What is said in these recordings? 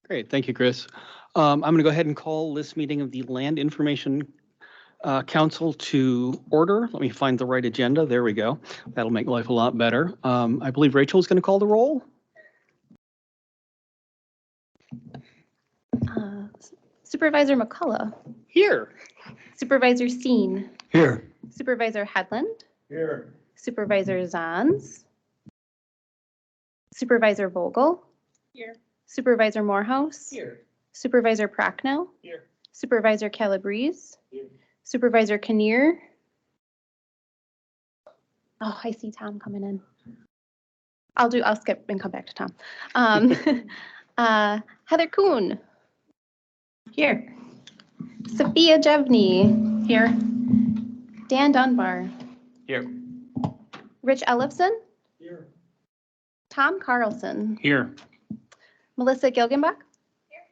Great, thank you, Chris. I'm going to go ahead and call this meeting of the Land Information Council to order. Let me find the right agenda. There we go. That'll make life a lot better. I believe Rachel is going to call the roll. Supervisor McCullough. Here. Supervisor Steen. Here. Supervisor Hedlund. Here. Supervisor Zahns. Supervisor Vogel. Here. Supervisor Morehouse. Here. Supervisor Prochnow. Here. Supervisor Calabrese. Here. Supervisor Kinnear. Oh, I see Tom coming in. I'll skip and come back to Tom. Heather Kuhn. Here. Sophia Jevney. Here. Dan Dunbar. Here. Rich Ellefson. Here. Tom Carlson. Here. Melissa Gilgenbach. Here.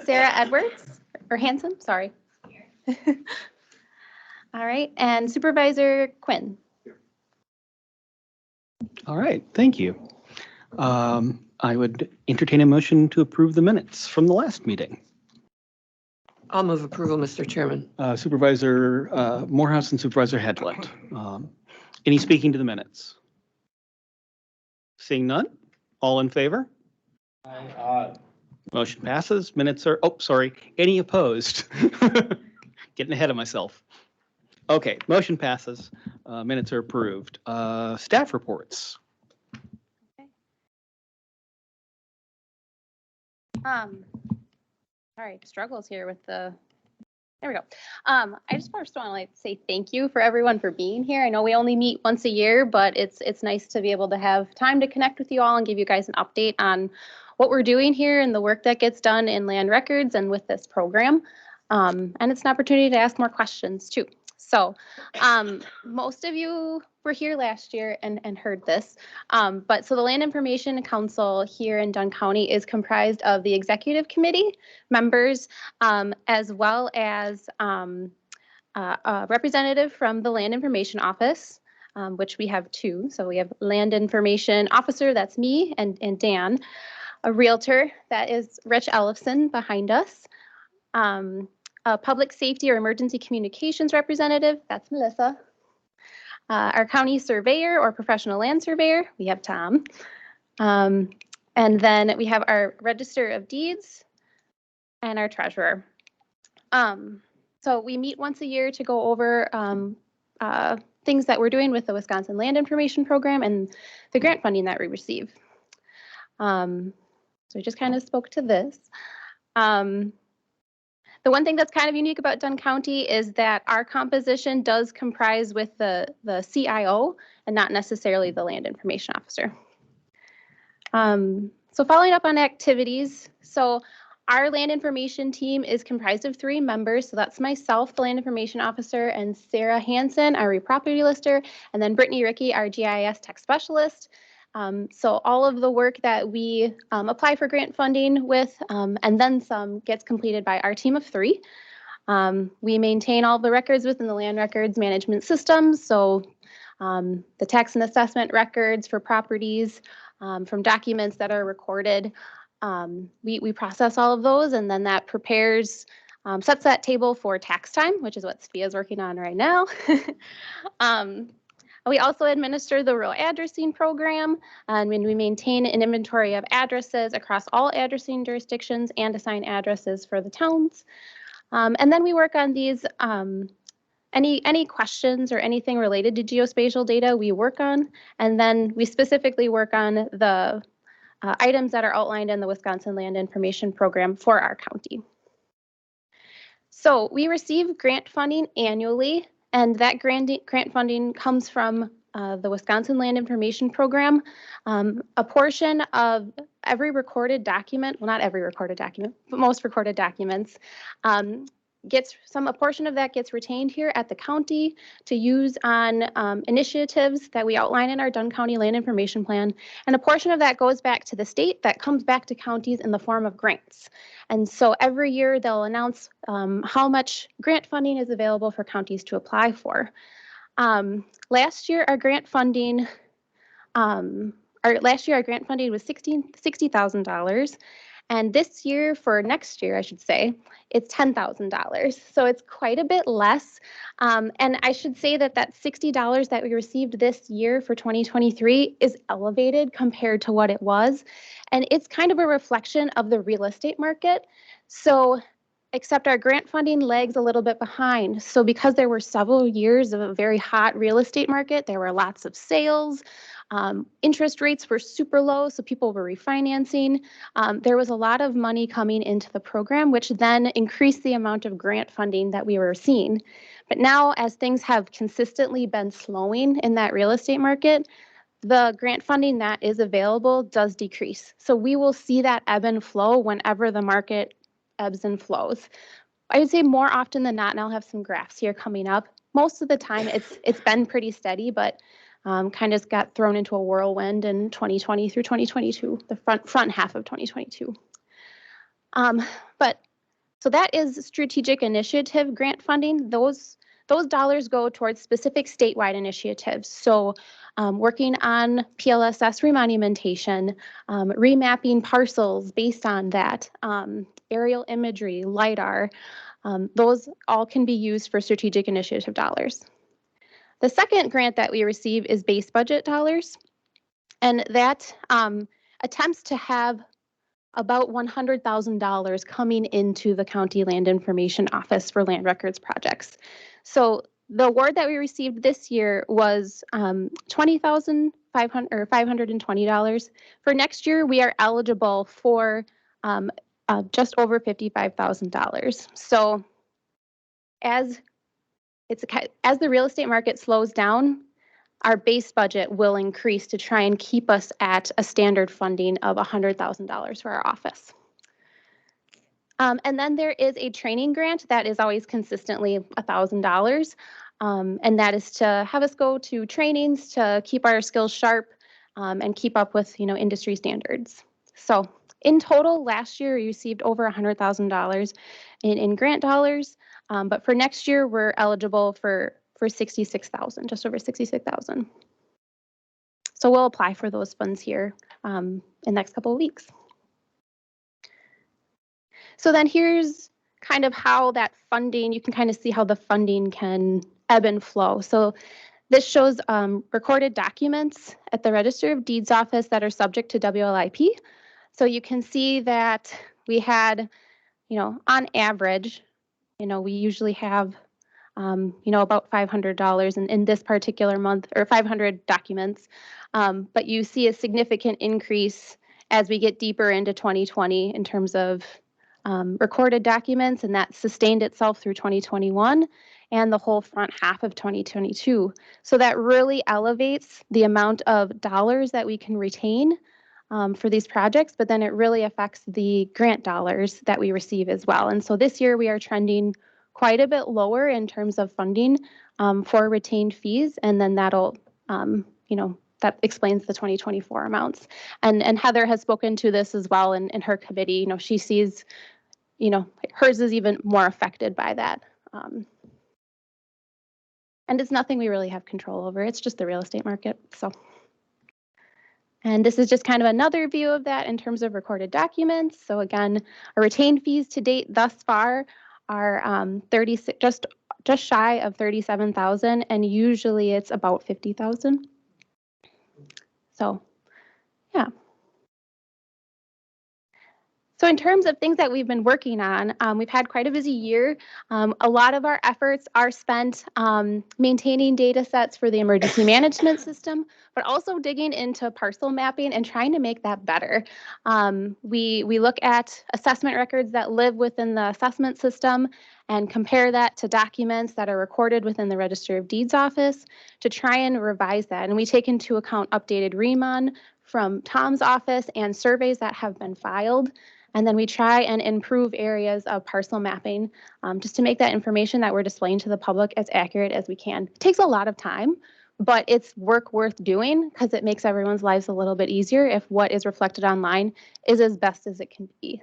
Sarah Edwards, or Hanson, sorry. Here. All right, and Supervisor Quinn. Here. All right, thank you. I would entertain a motion to approve the minutes from the last meeting. I'll move approval, Mr. Chairman. Supervisor Morehouse and Supervisor Hedlund. Any speaking to the minutes? Seeing none? All in favor? Aye. Motion passes. Minutes are, oh, sorry. Any opposed? Getting ahead of myself. Okay, motion passes. Minutes are approved. Staff reports. Sorry, struggles here with the, there we go. I just first want to say thank you for everyone for being here. I know we only meet once a year, but it's nice to be able to have time to connect with you all and give you guys an update on what we're doing here and the work that gets done in land records and with this program. And it's an opportunity to ask more questions too. So most of you were here last year and heard this. But so the Land Information Council here in Dunn County is comprised of the executive committee members, as well as a representative from the Land Information Office, which we have two. So we have Land Information Officer, that's me and Dan, a realtor, that is Rich Ellefson behind us. A public safety or emergency communications representative, that's Melissa. Our county surveyor or professional land surveyor, we have Tom. And then we have our register of deeds and our treasurer. So we meet once a year to go over things that we're doing with the Wisconsin Land Information Program and the grant funding that we receive. So we just kind of spoke to this. The one thing that's kind of unique about Dunn County is that our composition does comprise with the CIO and not necessarily the Land Information Officer. So following up on activities, so our land information team is comprised of 3 members. So that's myself, the Land Information Officer, and Sarah Hanson, our property lister, and then Brittany Rickey, our GIS tech specialist. So all of the work that we apply for grant funding with and then some gets completed by our team of 3. We maintain all the records within the land records management system. So the tax and assessment records for properties from documents that are recorded. We process all of those, and then that prepares, sets that table for tax time, which is what Sophia is working on right now. We also administer the rural addressing program, and we maintain an inventory of addresses across all addressing jurisdictions and assign addresses for the towns. And then we work on these, any questions or anything related to geospatial data we work on, and then we specifically work on the items that are outlined in the Wisconsin Land Information Program for our county. So we receive grant funding annually. And that grant funding comes from the Wisconsin Land Information Program. A portion of every recorded document, well, not every recorded document, but most recorded documents, a portion of that gets retained here at the county to use on initiatives that we outline in our Dunn County Land Information Plan. And a portion of that goes back to the state that comes back to counties in the form of grants. And so every year they'll announce how much grant funding is available for counties to apply for. Last year our grant funding was $60,000. And this year, for next year, I should say, it's $10,000. So it's quite a bit less. And I should say that that $60 that we received this year for 2023 is elevated compared to what it was. And it's kind of a reflection of the real estate market. So except our grant funding lags a little bit behind. So because there were several years of a very hot real estate market, there were lots of sales, interest rates were super low, so people were refinancing. There was a lot of money coming into the program, which then increased the amount of grant funding that we were seeing. But now, as things have consistently been slowing in that real estate market, the grant funding that is available does decrease. So we will see that ebb and flow whenever the market ebbs and flows. I would say more often than not, and I'll have some graphs here coming up. Most of the time, it's been pretty steady, but kind of got thrown into a whirlwind in 2020 through 2022, the front half of 2022. But so that is strategic initiative grant funding. Those dollars go towards specific statewide initiatives. So working on PLSS remonumentation, remapping parcels based on that, aerial imagery, LiDAR, those all can be used for strategic initiative dollars. The second grant that we receive is base budget dollars, and that attempts to have about $100,000 coming into the County Land Information Office for land records projects. So the award that we received this year was $20,520. For next year, we are eligible for just over $55,000. So as the real estate market slows down, our base budget will increase to try and keep us at a standard funding of $100,000 for our office. And then there is a training grant that is always consistently $1,000. And that is to have us go to trainings to keep our skills sharp and keep up with, industry standards. So in total, last year we received over $100,000 in grant dollars. But for next year, we're eligible for 66,000, just over 66,000. So we'll apply for those funds here in the next couple of weeks. So then here's kind of how that funding, you can kind of see how the funding can ebb and flow. So this shows recorded documents at the Register of Deeds office that are subject to WLIP. So you can see that we had, on average, we usually have about $500 in this particular month, or 500 documents. But you see a significant increase as we get deeper into 2020 in terms of recorded documents, and that sustained itself through 2021 and the whole front half of 2022. So that really elevates the amount of dollars that we can retain for these projects, but then it really affects the grant dollars that we receive as well. And so this year we are trending quite a bit lower in terms of funding for retained fees, and then that'll, that explains the 2024 amounts. And Heather has spoken to this as well in her committee. She sees, hers is even more affected by that. And it's nothing we really have control over. It's just the real estate market. And this is just kind of another view of that in terms of recorded documents. So again, our retained fees to date thus far are 36, just shy of 37,000, and usually it's about 50,000. So, yeah. So in terms of things that we've been working on, we've had quite a busy year. A lot of our efforts are spent maintaining data sets for the emergency management system, but also digging into parcel mapping and trying to make that better. We look at assessment records that live within the assessment system and compare that to documents that are recorded within the Register of Deeds office to try and revise that. And we take into account updated remon from Tom's office and surveys that have been filed. And then we try and improve areas of parcel mapping just to make that information that we're displaying to the public as accurate as we can. It takes a lot of time, but it's work worth doing because it makes everyone's lives a little bit easier if what is reflected online is as best as it can be.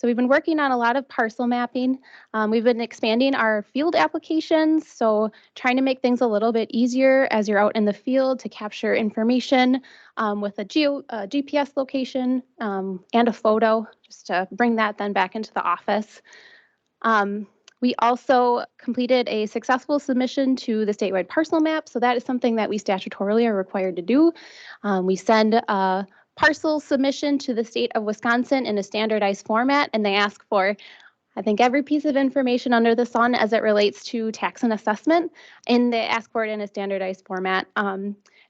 So we've been working on a lot of parcel mapping. We've been expanding our field applications, so trying to make things a little bit easier as you're out in the field to capture information with a GPS location and a photo, just to bring that then back into the office. We also completed a successful submission to the statewide parcel map, so that is something that we statutorily are required to do. We send a parcel submission to the state of Wisconsin in a standardized format, and they ask for, I think, every piece of information under the sun as it relates to tax and assessment, and they ask for it in a standardized format.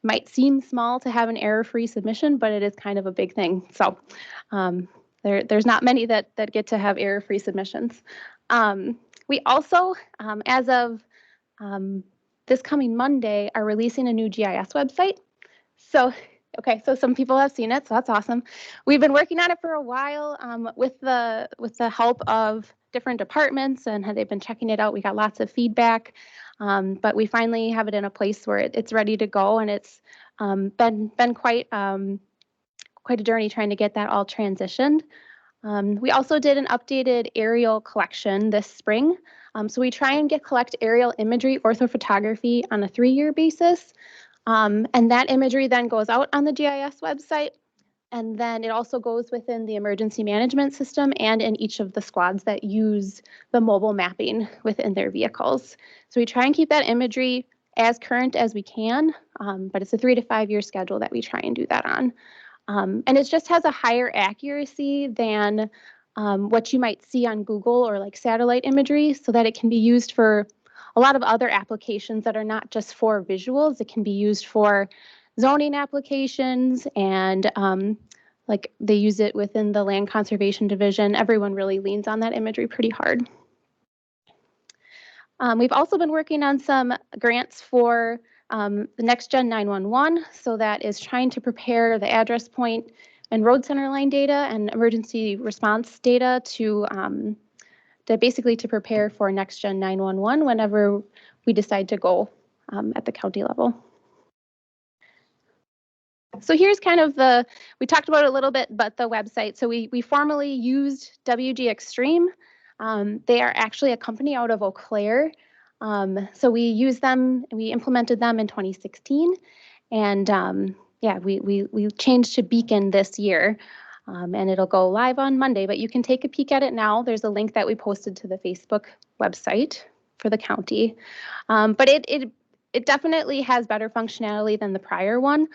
Might seem small to have an error-free submission, but it is kind of a big thing. So there's not many that get to have error-free submissions. We also, as of this coming Monday, are releasing a new GIS website. So, okay, so some people have seen it, so that's awesome. We've been working on it for a while with the help of different departments, and they've been checking it out. We got lots of feedback, but we finally have it in a place where it's ready to go, and it's been quite a journey trying to get that all transitioned. We also did an updated aerial collection this spring. So we try and collect aerial imagery, orthophotography on a 3-year basis. And that imagery then goes out on the GIS website. And then it also goes within the emergency management system and in each of the squads that use the mobile mapping within their vehicles. So we try and keep that imagery as current as we can, but it's a 3 to 5 year schedule that we try and do that on. And it just has a higher accuracy than what you might see on Google or like satellite imagery, so that it can be used for a lot of other applications that are not just for visuals. It can be used for zoning applications, and like they use it within the Land Conservation Division. Everyone really leans on that imagery pretty hard. We've also been working on some grants for the Next Gen 911, so that is trying to prepare the address point and road center line data and emergency response data to basically to prepare for Next Gen 911 whenever we decide to go at the county level. So here's kind of we talked about it a little bit, but the website. So we formerly used WG Extreme. They are actually a company out of Eau Claire. So we used them, we implemented them in 2016. And yeah, we changed to Beacon this year. And it'll go live on Monday, but you can take a peek at it now. There's a link that we posted to the Facebook website for the county. But it definitely has better functionality than the prior one.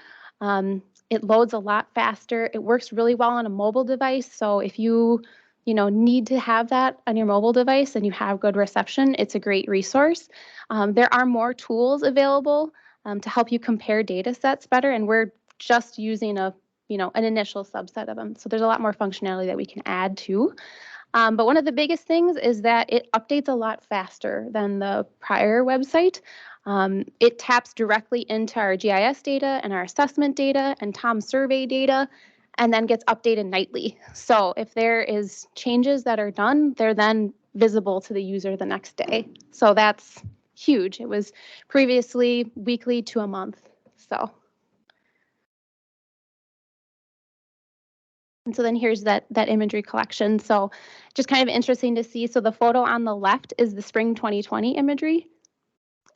It loads a lot faster. It works really well on a mobile device. So if you need to have that on your mobile device and you have good reception, it's a great resource. There are more tools available to help you compare data sets better, and we're just using an initial subset of them. So there's a lot more functionality that we can add to. But one of the biggest things is that it updates a lot faster than the prior website. It taps directly into our GIS data and our assessment data and Tom survey data, and then gets updated nightly. So if there is changes that are done, they're then visible to the user the next day. So that's huge. It was previously weekly to a month. So. And so then here's that imagery collection. So just kind of interesting to see. So the photo on the left is the spring 2020 imagery.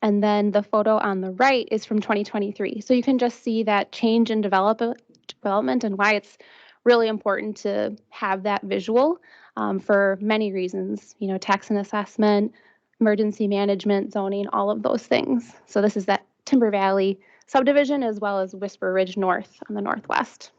And then the photo on the right is from 2023. So you can just see that change in development and why it's really important to have that visual for many reasons, tax and assessment, emergency management, zoning, all of those things. So this is that Timber Valley subdivision as well as Whisper Ridge North on the northwest.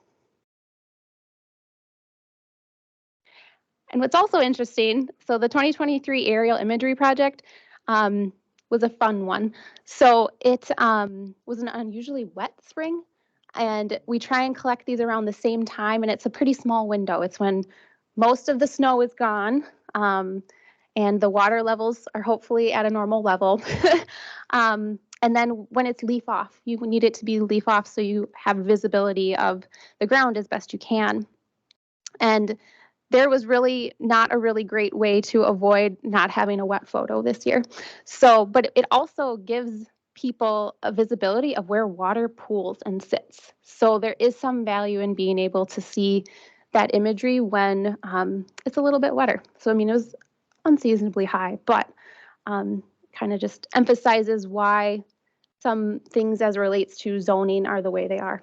And what's also interesting, so the 2023 aerial imagery project was a fun one. So it was an unusually wet spring, and we try and collect these around the same time, and it's a pretty small window. It's when most of the snow is gone, and the water levels are hopefully at a normal level. And then when it's leaf off, you need it to be leaf off so you have visibility of the ground as best you can. And there was really not a really great way to avoid not having a wet photo this year. So, but it also gives people a visibility of where water pools and sits. So there is some value in being able to see that imagery when it's a little bit wetter. So, I mean, it was unseasonably high, but kind of just emphasizes why some things as relates to zoning are the way they are.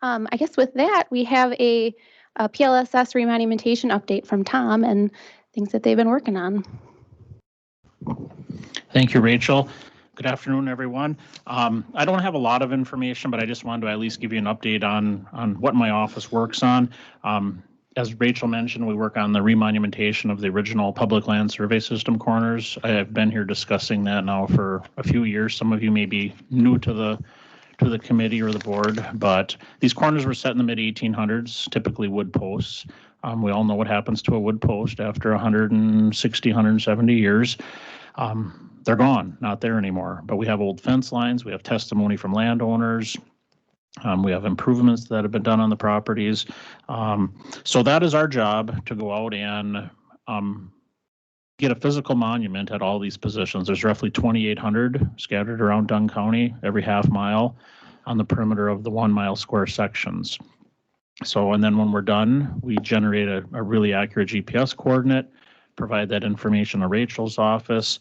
I guess with that, we have a PLSS remonumentation update from Tom and things that they've been working on. Thank you, Rachel. Good afternoon, everyone. I don't have a lot of information, but I just wanted to at least give you an update on what my office works on. As Rachel mentioned, we work on the remonumentation of the original public land survey system corners. I have been here discussing that now for a few years. Some of you may be new to the committee or the board, but these corners were set in the mid 1800s, typically wood posts. We all know what happens to a wood post after 160, 170 years. They're gone, not there anymore. But we have old fence lines, we have testimony from landowners, we have improvements that have been done on the properties. So that is our job, to go out and get a physical monument at all these positions. There's roughly 2,800 scattered around Dunn County, every half mile on the perimeter of the 1 mile square sections. So, and then when we're done, we generate a really accurate GPS coordinate, provide that information to Rachel's office.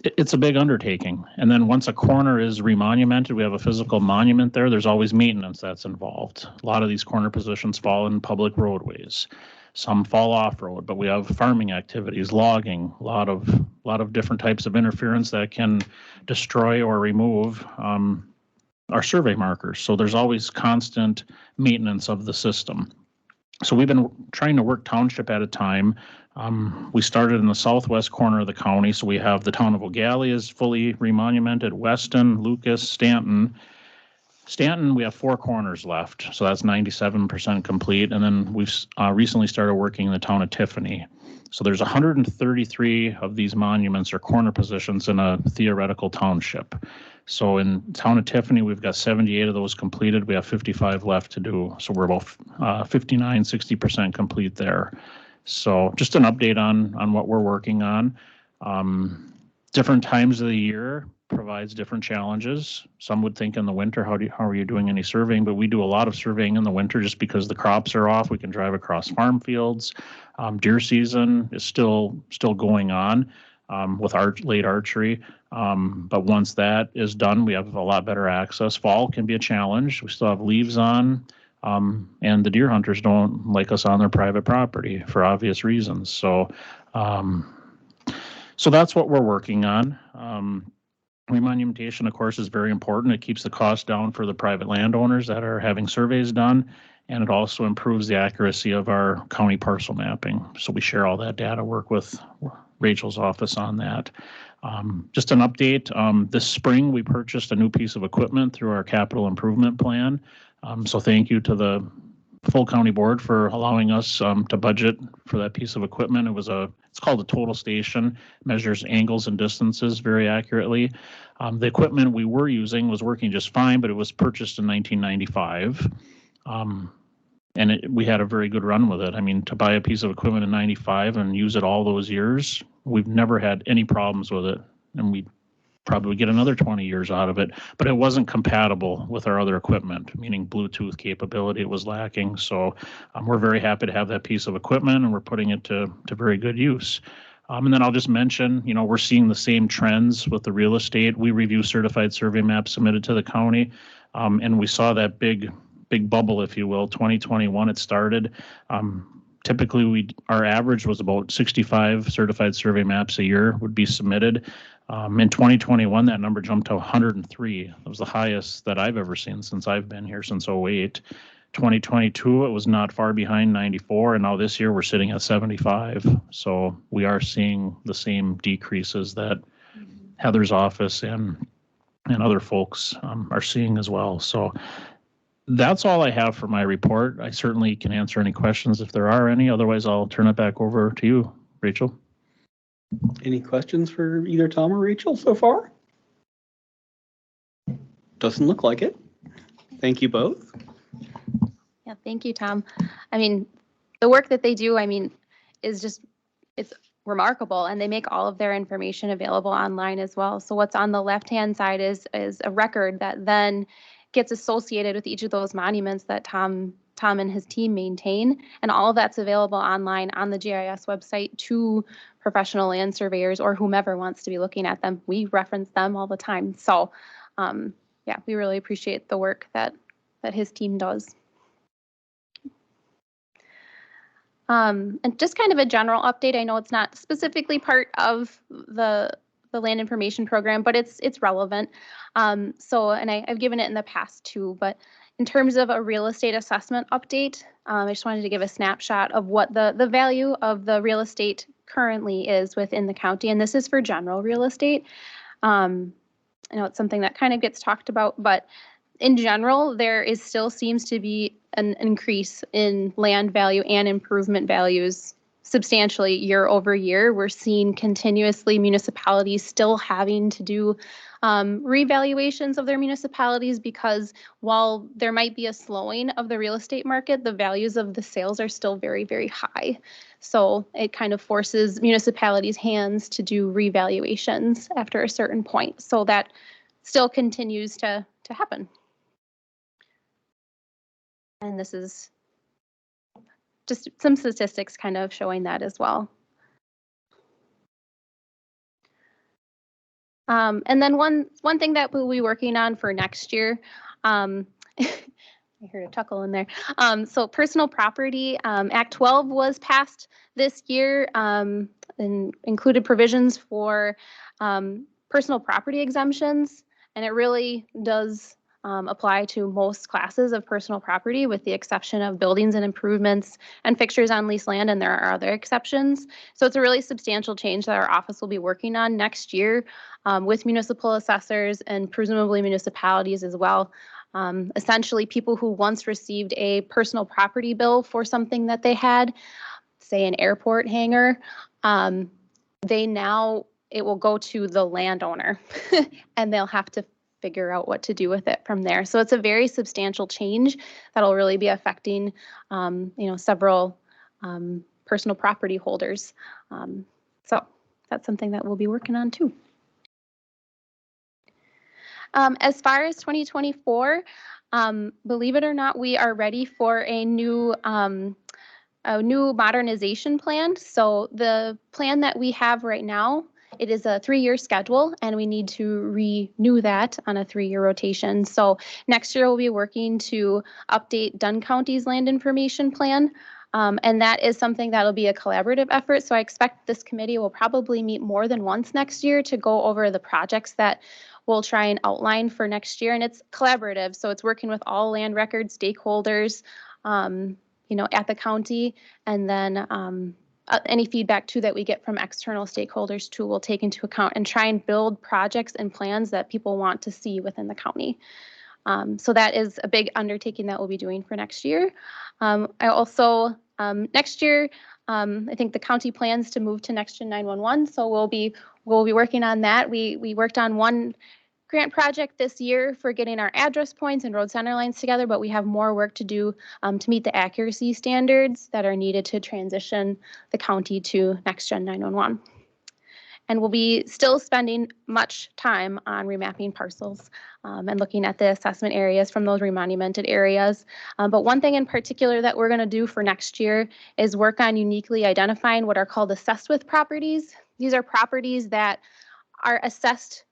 It's a big undertaking. And then once a corner is remonumented, we have a physical monument there, there's always maintenance that's involved. A lot of these corner positions fall in public roadways. Some fall off-road, but we have farming activities, logging, a lot of different types of interference that can destroy or remove our survey markers. So there's always constant maintenance of the system. So we've been trying to work township at a time. We started in the southwest corner of the county, so we have the town of O'Galley is fully remonumented, Weston, Lucas, Stanton. Stanton, we have 4 corners left, so that's 97% complete. And then we've recently started working in the town of Tiffany. So there's 133 of these monuments or corner positions in a theoretical township. So in town of Tiffany, we've got 78 of those completed. We have 55 left to do. So we're about 59, 60% complete there. So just an update on what we're working on. Different times of the year provides different challenges. Some would think in the winter, how are you doing any surveying? But we do a lot of surveying in the winter just because the crops are off. We can drive across farm fields. Deer season is still going on with late archery. But once that is done, we have a lot better access. Fall can be a challenge. We still have leaves on, and the deer hunters don't like us on their private property for obvious reasons. So that's what we're working on. Remonumentation, of course, is very important. It keeps the cost down for the private landowners that are having surveys done, and it also improves the accuracy of our county parcel mapping. So we share all that data, work with Rachel's office on that. Just an update, this spring we purchased a new piece of equipment through our capital improvement plan. So thank you to the full county board for allowing us to budget for that piece of equipment. It's called a total station, measures angles and distances very accurately. The equipment we were using was working just fine, but it was purchased in 1995. And we had a very good run with it. I mean, to buy a piece of equipment in 95 and use it all those years, we've never had any problems with it. And we probably get another 20 years out of it, but it wasn't compatible with our other equipment, meaning Bluetooth capability, it was lacking. So we're very happy to have that piece of equipment, and we're putting it to very good use. And then I'll just mention, we're seeing the same trends with the real estate. We review certified survey maps submitted to the county, and we saw that big bubble, if you will. 2021 it started. Typically our average was about 65 certified survey maps a year would be submitted. In 2021, that number jumped to 103. It was the highest that I've ever seen since I've been here since 2008. 2022, it was not far behind 94, and now this year we're sitting at 75. So we are seeing the same decreases that Heather's office and other folks are seeing as well. So that's all I have for my report. I certainly can answer any questions if there are any. Otherwise, I'll turn it back over to you, Rachel. Any questions for either Tom or Rachel so far? Doesn't look like it. Thank you both. Yeah, thank you, Tom. I mean, the work that they do, is just, it's remarkable, and they make all of their information available online as well. So what's on the left-hand side is a record that then gets associated with each of those monuments that Tom and his team maintain, and all of that's available online on the GIS website to professional land surveyors or whomever wants to be looking at them. We reference them all the time. So yeah, we really appreciate the work that his team does. And just kind of a general update. I know it's not specifically part of the land information program, but it's relevant. So, and I've given it in the past too, but in terms of a real estate assessment update, I just wanted to give a snapshot of what the value of the real estate currently is within the county. And this is for general real estate. I know it's something that kind of gets talked about, but in general, there still seems to be an increase in land value and improvement values substantially year over year. We're seeing continuously municipalities still having to do revaluations of their municipalities, because while there might be a slowing of the real estate market, the values of the sales are still very, very high. So it kind of forces municipalities' hands to do revaluations after a certain point. So that still continues to happen. And this is just some statistics kind of showing that as well. And then one thing that we'll be working on for next year, I heard a chuckle in there. So personal property, Act 12 was passed this year and included provisions for personal property exemptions, and it really does apply to most classes of personal property, with the exception of buildings and improvements and fixtures on leased land, and there are other exceptions. So it's a really substantial change that our office will be working on next year with municipal assessors and presumably municipalities as well. Essentially, people who once received a personal property bill for something that they had, say an airport hangar, it will go to the landowner and they'll have to figure out what to do with it from there. So it's a very substantial change that'll really be affecting, several personal property holders. So that's something that we'll be working on too. As far as 2024, believe it or not, we are ready for a new modernization plan. So the plan that we have right now, it is a 3-year schedule, and we need to renew that on a 3-year rotation. So next year we'll be working to update Dunn County's land information plan. And that is something that'll be a collaborative effort. So I expect this committee will probably meet more than once next year to go over the projects that we'll try and outline for next year. And it's collaborative, so it's working with all land record stakeholders, at the county, and then any feedback too that we get from external stakeholders too, we'll take into account and try and build projects and plans that people want to see within the county. So that is a big undertaking that we'll be doing for next year. I also, next year, I think the county plans to move to Next Gen 911, so we'll be working on that. We worked on one grant project this year for getting our address points and road center lines together, but we have more work to do to meet the accuracy standards that are needed to transition the county to Next Gen 911. And we'll be still spending much time on remapping parcels and looking at the assessment areas from those remonumented areas. But one thing in particular that we're going to do for next year is work on uniquely identifying what are called assessed with properties. These are properties that are assessed.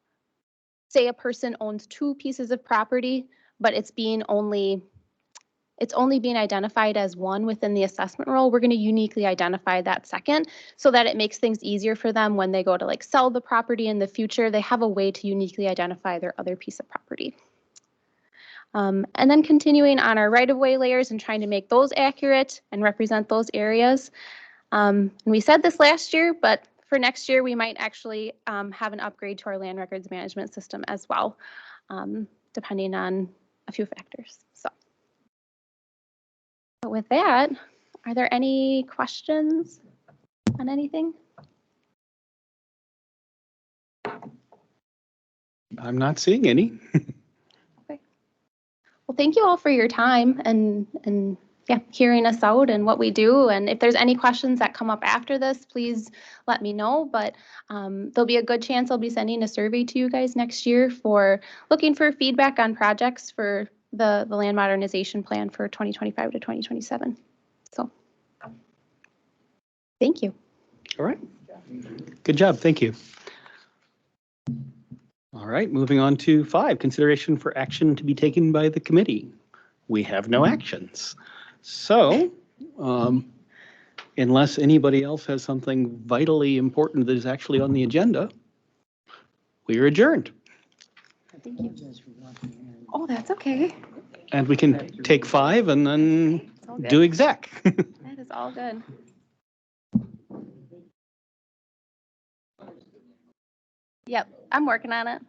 Say a person owns 2 pieces of property, but it's only being identified as one within the assessment roll. We're going to uniquely identify that second so that it makes things easier for them when they go to sell the property in the future. They have a way to uniquely identify their other piece of property. And then continuing on our right-of-way layers and trying to make those accurate and represent those areas. And we said this last year, but for next year, we might actually have an upgrade to our land records management system as well, depending on a few factors. So, but with that, are there any questions on anything? I'm not seeing any. Okay. Well, thank you all for your time and yeah, hearing us out and what we do. And if there's any questions that come up after this, please let me know. But there'll be a good chance I'll be sending a survey to you guys next year for looking for feedback on projects for the land modernization plan for 2025 to 2027. So thank you. All right. Good job. Thank you. All right, moving on to 5, consideration for action to be taken by the committee. We have no actions. So, unless anybody else has something vitally important that is actually on the agenda, we are adjourned. Thank you. Oh, that's okay. And we can take 5 and then It's all good. do exec. That is all good. Yep, I'm working on it.